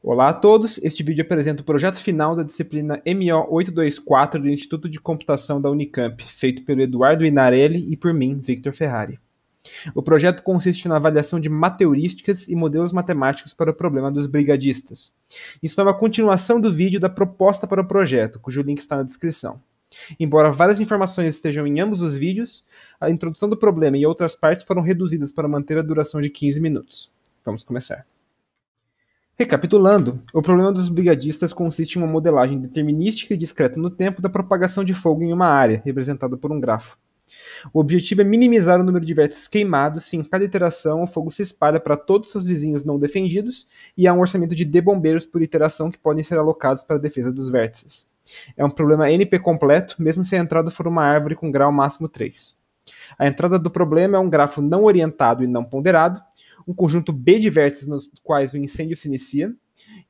Olá a todos, este vídeo apresenta o projeto final da disciplina MO824 do Instituto de Computação da Unicamp, feito pelo Eduardo Inarelli e por mim, Victor Ferrari. O projeto consiste na avaliação de mateurísticas e modelos matemáticos para o problema dos brigadistas. Isso é uma continuação do vídeo da proposta para o projeto, cujo link está na descrição. Embora várias informações estejam em ambos os vídeos, a introdução do problema e outras partes foram reduzidas para manter a duração de 15 minutos. Vamos começar. Recapitulando, o problema dos brigadistas consiste em uma modelagem determinística e discreta no tempo da propagação de fogo em uma área, representada por um grafo. O objetivo é minimizar o número de vértices queimados se em cada iteração o fogo se espalha para todos os seus vizinhos não defendidos e há um orçamento de D-bombeiros por iteração que podem ser alocados para a defesa dos vértices. É um problema NP completo, mesmo se a entrada for uma árvore com grau máximo 3. A entrada do problema é um grafo não orientado e não ponderado, um conjunto B de vértices nos quais o incêndio se inicia,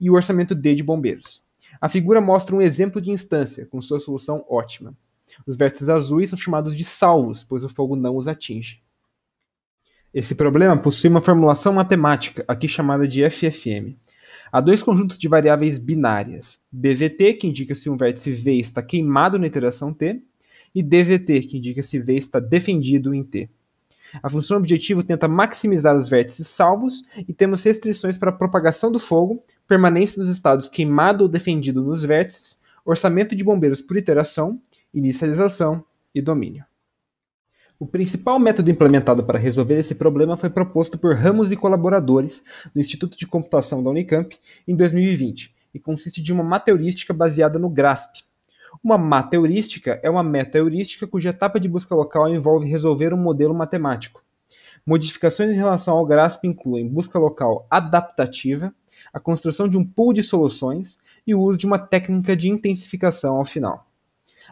e o orçamento D de bombeiros. A figura mostra um exemplo de instância, com sua solução ótima. Os vértices azuis são chamados de salvos, pois o fogo não os atinge. Esse problema possui uma formulação matemática, aqui chamada de FFM. Há dois conjuntos de variáveis binárias, BVT, que indica se um vértice V está queimado na iteração T, e DVT, que indica se V está defendido em T. A função objetivo tenta maximizar os vértices salvos e temos restrições para a propagação do fogo, permanência dos estados queimado ou defendido nos vértices, orçamento de bombeiros por iteração, inicialização e domínio. O principal método implementado para resolver esse problema foi proposto por Ramos e colaboradores do Instituto de Computação da Unicamp em 2020 e consiste de uma mateurística baseada no GRASP. Uma mateurística é uma meta-heurística cuja etapa de busca local envolve resolver um modelo matemático. Modificações em relação ao GRASP incluem busca local adaptativa, a construção de um pool de soluções e o uso de uma técnica de intensificação ao final.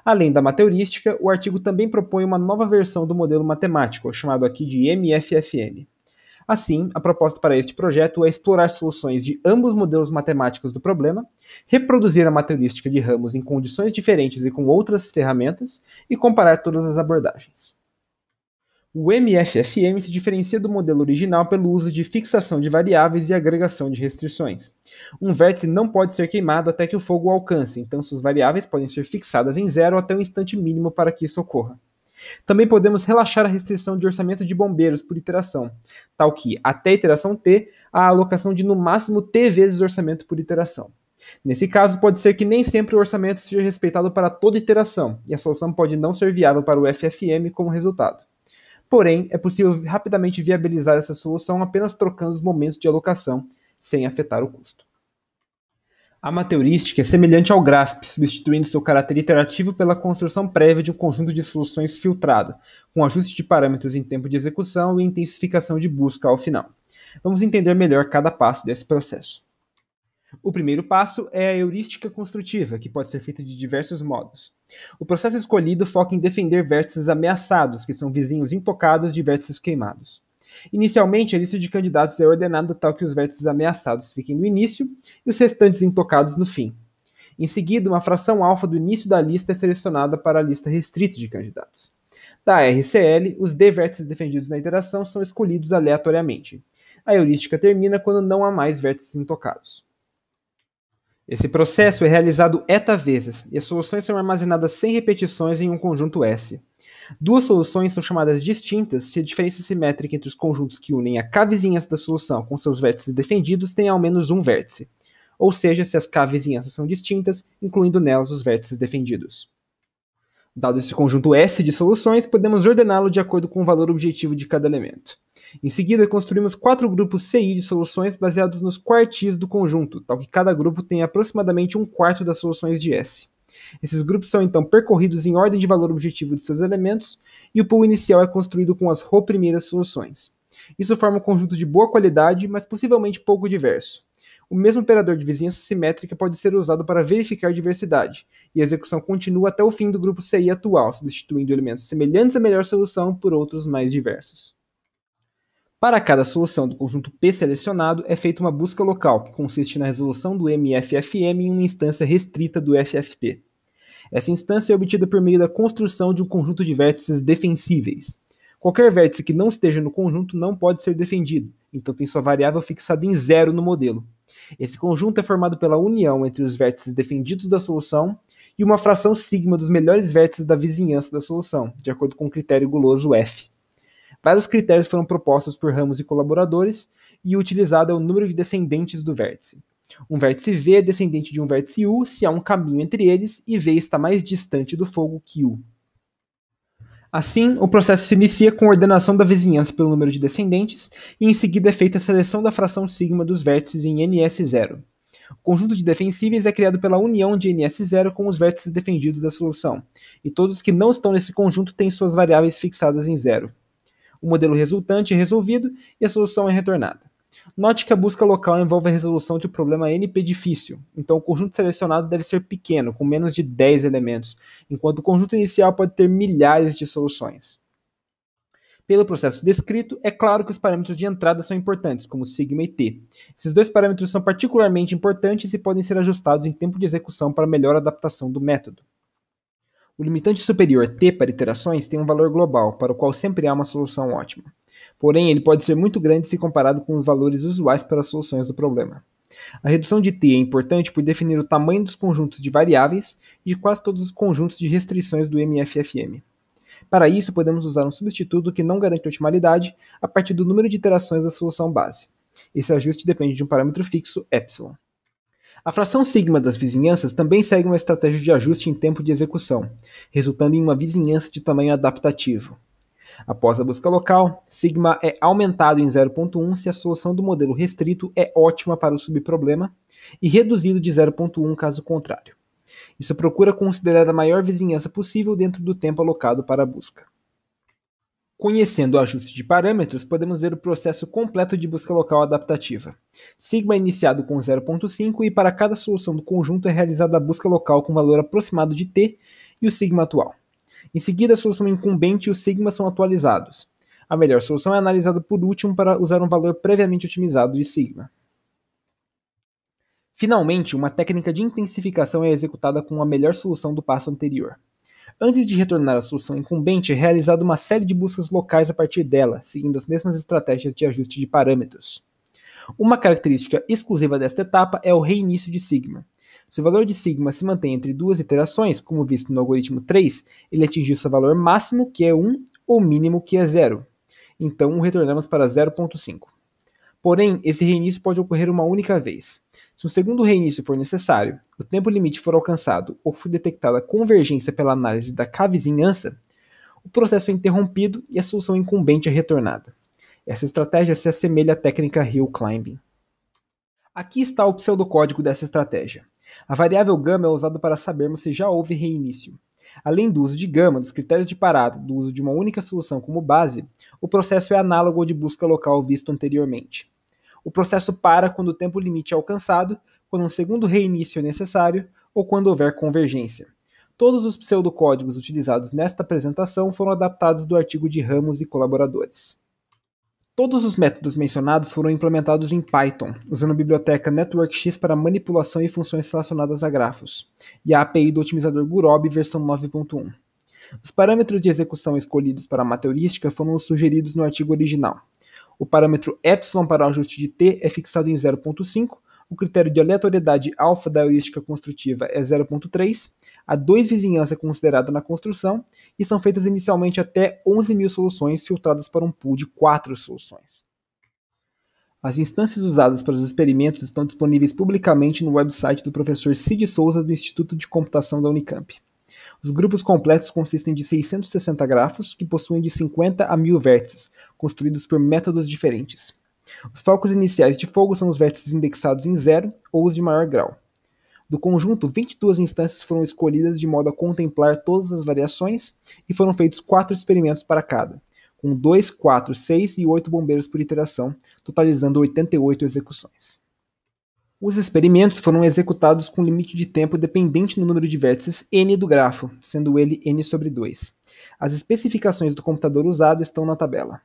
Além da mateurística, o artigo também propõe uma nova versão do modelo matemático, chamado aqui de MFFM. Assim, a proposta para este projeto é explorar soluções de ambos os modelos matemáticos do problema, reproduzir a mateurística de Ramos em condições diferentes e com outras ferramentas, e comparar todas as abordagens. O MFFM se diferencia do modelo original pelo uso de fixação de variáveis e agregação de restrições. Um vértice não pode ser queimado até que o fogo o alcance, então suas variáveis podem ser fixadas em zero até o instante mínimo para que isso ocorra. Também podemos relaxar a restrição de orçamento de bombeiros por iteração, tal que, até a iteração T, há a alocação de no máximo T vezes o orçamento por iteração. Nesse caso, pode ser que nem sempre o orçamento seja respeitado para toda iteração, e a solução pode não ser viável para o FFM como resultado. Porém, é possível rapidamente viabilizar essa solução apenas trocando os momentos de alocação, sem afetar o custo. A mateurística é semelhante ao GRASP, substituindo seu caráter iterativo pela construção prévia de um conjunto de soluções filtrado, com ajuste de parâmetros em tempo de execução e intensificação de busca ao final. Vamos entender melhor cada passo desse processo. O primeiro passo é a heurística construtiva, que pode ser feita de diversos modos. O processo escolhido foca em defender vértices ameaçados, que são vizinhos intocados de vértices queimados. Inicialmente, a lista de candidatos é ordenada tal que os vértices ameaçados fiquem no início e os restantes intocados no fim. Em seguida, uma fração alfa do início da lista é selecionada para a lista restrita de candidatos. Da RCL, os D vértices defendidos na iteração são escolhidos aleatoriamente. A heurística termina quando não há mais vértices intocados. Esse processo é realizado eta vezes e as soluções são armazenadas sem repetições em um conjunto S. Duas soluções são chamadas distintas se a diferença simétrica entre os conjuntos que unem a K vizinhança da solução com seus vértices defendidos tem ao menos um vértice, ou seja, se as K vizinhanças são distintas, incluindo nelas os vértices defendidos. Dado esse conjunto S de soluções, podemos ordená-lo de acordo com o valor objetivo de cada elemento. Em seguida, construímos 4 grupos CI de soluções baseados nos quartis do conjunto, tal que cada grupo tenha aproximadamente um quarto das soluções de S. Esses grupos são então percorridos em ordem de valor objetivo de seus elementos, e o pool inicial é construído com as Rho primeiras soluções. Isso forma um conjunto de boa qualidade, mas possivelmente pouco diverso. O mesmo operador de vizinhança simétrica pode ser usado para verificar diversidade, e a execução continua até o fim do grupo CI atual, substituindo elementos semelhantes à melhor solução por outros mais diversos. Para cada solução do conjunto P selecionado, é feita uma busca local, que consiste na resolução do MFFM em uma instância restrita do FFP. Essa instância é obtida por meio da construção de um conjunto de vértices defensíveis. Qualquer vértice que não esteja no conjunto não pode ser defendido, então tem sua variável fixada em zero no modelo. Esse conjunto é formado pela união entre os vértices defendidos da solução e uma fração sigma dos melhores vértices da vizinhança da solução, de acordo com o critério guloso F. Vários critérios foram propostos por ramos e colaboradores, e o utilizado é o número de descendentes do vértice. Um vértice V é descendente de um vértice U se há um caminho entre eles e V está mais distante do fogo que U. Assim, o processo se inicia com a ordenação da vizinhança pelo número de descendentes e em seguida é feita a seleção da fração sigma dos vértices em NS0. O conjunto de defensíveis é criado pela união de NS0 com os vértices defendidos da solução, e todos os que não estão nesse conjunto têm suas variáveis fixadas em zero. O modelo resultante é resolvido e a solução é retornada. Note que a busca local envolve a resolução de um problema NP difícil, então o conjunto selecionado deve ser pequeno, com menos de 10 elementos, enquanto o conjunto inicial pode ter milhares de soluções. Pelo processo descrito, é claro que os parâmetros de entrada são importantes, como sigma e t. Esses dois parâmetros são particularmente importantes e podem ser ajustados em tempo de execução para melhor adaptação do método. O limitante superior t para iterações tem um valor global, para o qual sempre há uma solução ótima. Porém, ele pode ser muito grande se comparado com os valores usuais para as soluções do problema. A redução de t é importante por definir o tamanho dos conjuntos de variáveis e de quase todos os conjuntos de restrições do MFFM. Para isso, podemos usar um substituto que não garante otimalidade a partir do número de iterações da solução base. Esse ajuste depende de um parâmetro fixo, epsilon. A fração sigma das vizinhanças também segue uma estratégia de ajuste em tempo de execução, resultando em uma vizinhança de tamanho adaptativo. Após a busca local, sigma é aumentado em 0.1 se a solução do modelo restrito é ótima para o subproblema e reduzido de 0.1 caso contrário. Isso procura considerar a maior vizinhança possível dentro do tempo alocado para a busca. Conhecendo o ajuste de parâmetros, podemos ver o processo completo de busca local adaptativa. Sigma é iniciado com 0.5 e para cada solução do conjunto é realizada a busca local com valor aproximado de t e o sigma atual. Em seguida, a solução incumbente e o sigma são atualizados. A melhor solução é analisada por último para usar um valor previamente otimizado de sigma. Finalmente, uma técnica de intensificação é executada com a melhor solução do passo anterior. Antes de retornar à solução incumbente, é realizada uma série de buscas locais a partir dela, seguindo as mesmas estratégias de ajuste de parâmetros. Uma característica exclusiva desta etapa é o reinício de sigma. Se o valor de sigma se mantém entre duas iterações, como visto no algoritmo 3, ele atingiu seu valor máximo, que é 1, ou mínimo, que é 0. Então, retornamos para 0.5. Porém, esse reinício pode ocorrer uma única vez. Se um segundo reinício for necessário, o tempo limite for alcançado ou for detectada a convergência pela análise da K-vizinhança, o processo é interrompido e a solução incumbente é retornada. Essa estratégia se assemelha à técnica Hill Climbing. Aqui está o pseudocódigo dessa estratégia. A variável gama é usada para sabermos se já houve reinício. Além do uso de gama, dos critérios de parada, do uso de uma única solução como base, o processo é análogo ao de busca local visto anteriormente. O processo para quando o tempo limite é alcançado, quando um segundo reinício é necessário ou quando houver convergência. Todos os pseudocódigos utilizados nesta apresentação foram adaptados do artigo de Ramos e colaboradores. Todos os métodos mencionados foram implementados em Python, usando a biblioteca NetworkX para manipulação e funções relacionadas a grafos, e a API do otimizador Gurobi versão 9.1. Os parâmetros de execução escolhidos para a mata heurística foram os sugeridos no artigo original. O parâmetro epsilon para o ajuste de t é fixado em 0.5, o critério de aleatoriedade alfa da heurística construtiva é 0.3, a 2 vizinhança é considerada na construção e são feitas inicialmente até 11.000 soluções filtradas para um pool de 4 soluções. As instâncias usadas para os experimentos estão disponíveis publicamente no website do professor Cid Souza do Instituto de Computação da Unicamp. Os grupos completos consistem de 660 grafos, que possuem de 50 a 1000 vértices, construídos por métodos diferentes. Os focos iniciais de fogo são os vértices indexados em 0 ou os de maior grau. Do conjunto, 22 instâncias foram escolhidas de modo a contemplar todas as variações e foram feitos 4 experimentos para cada, com 2, 4, 6 e 8 bombeiros por iteração, totalizando 88 execuções. Os experimentos foram executados com limite de tempo dependente do número de vértices n do grafo, sendo ele n sobre 2. As especificações do computador usado estão na tabela.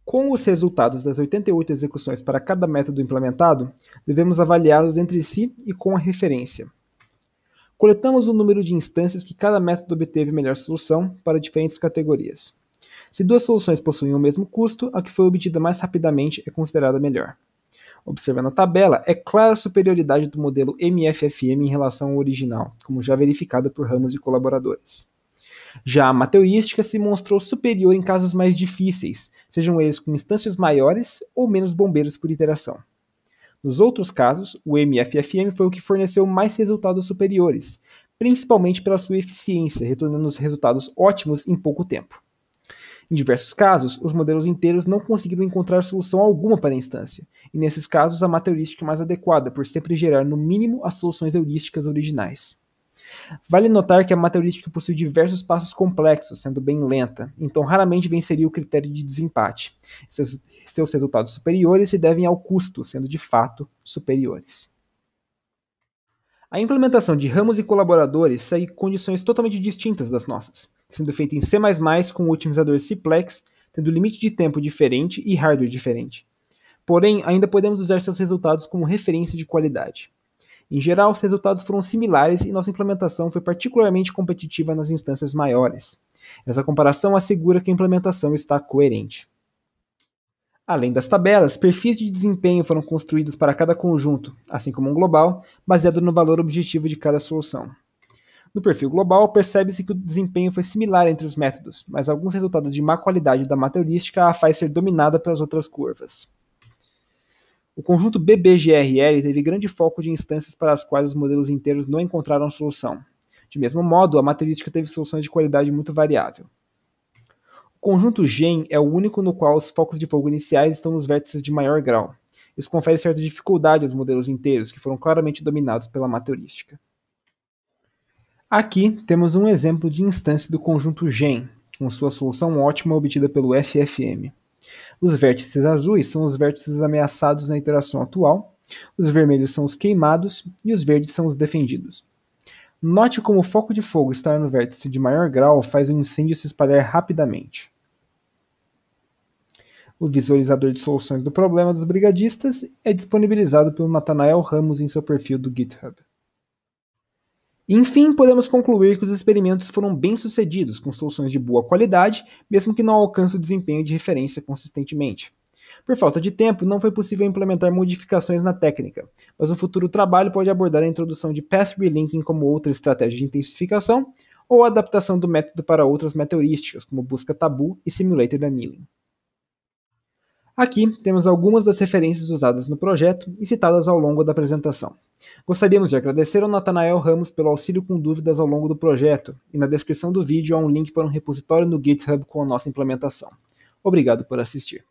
Com os resultados das 88 execuções para cada método implementado, devemos avaliá-los entre si e com a referência. Coletamos o número de instâncias que cada método obteve melhor solução para diferentes categorias. Se duas soluções possuem o mesmo custo, a que foi obtida mais rapidamente é considerada melhor. Observando a tabela, é clara a superioridade do modelo MFFM em relação ao original, como já verificado por Ramos e colaboradores. Já a mateurística se mostrou superior em casos mais difíceis, sejam eles com instâncias maiores ou menos bombeiros por iteração. Nos outros casos, o MFFM foi o que forneceu mais resultados superiores, principalmente pela sua eficiência, retornando os resultados ótimos em pouco tempo. Em diversos casos, os modelos inteiros não conseguiram encontrar solução alguma para a instância, e nesses casos a mateurística é mais adequada, por sempre gerar no mínimo as soluções heurísticas originais. Vale notar que a mateurística possui diversos passos complexos, sendo bem lenta, então raramente venceria o critério de desempate. Seus resultados superiores se devem ao custo, sendo de fato superiores. A implementação de Ramos e colaboradores segue condições totalmente distintas das nossas, sendo feita em C++ com o otimizador Cplex, tendo limite de tempo diferente e hardware diferente. Porém, ainda podemos usar seus resultados como referência de qualidade. Em geral, os resultados foram similares e nossa implementação foi particularmente competitiva nas instâncias maiores. Essa comparação assegura que a implementação está coerente. Além das tabelas, perfis de desempenho foram construídos para cada conjunto, assim como um global, baseado no valor objetivo de cada solução. No perfil global, percebe-se que o desempenho foi similar entre os métodos, mas alguns resultados de má qualidade da mateurística a faz ser dominada pelas outras curvas. O conjunto BBGRL teve grande foco de instâncias para as quais os modelos inteiros não encontraram solução. De mesmo modo, a mateurística teve soluções de qualidade muito variável. O conjunto GEM é o único no qual os focos de fogo iniciais estão nos vértices de maior grau. Isso confere certa dificuldade aos modelos inteiros, que foram claramente dominados pela mateurística. Aqui temos um exemplo de instância do conjunto GEM, com sua solução ótima obtida pelo FFM. Os vértices azuis são os vértices ameaçados na iteração atual, os vermelhos são os queimados e os verdes são os defendidos. Note como o foco de fogo estar no vértice de maior grau faz o incêndio se espalhar rapidamente. O visualizador de soluções do problema dos brigadistas é disponibilizado pelo Nathanael Ramos em seu perfil do GitHub. Enfim, podemos concluir que os experimentos foram bem-sucedidos, com soluções de boa qualidade, mesmo que não alcancem o desempenho de referência consistentemente. Por falta de tempo, não foi possível implementar modificações na técnica, mas um futuro trabalho pode abordar a introdução de Path Relinking como outra estratégia de intensificação, ou a adaptação do método para outras mateurísticas, como busca tabu e Simulated Annealing. Aqui temos algumas das referências usadas no projeto e citadas ao longo da apresentação. Gostaríamos de agradecer ao Nathanael Ramos pelo auxílio com dúvidas ao longo do projeto, e na descrição do vídeo há um link para um repositório no GitHub com a nossa implementação. Obrigado por assistir.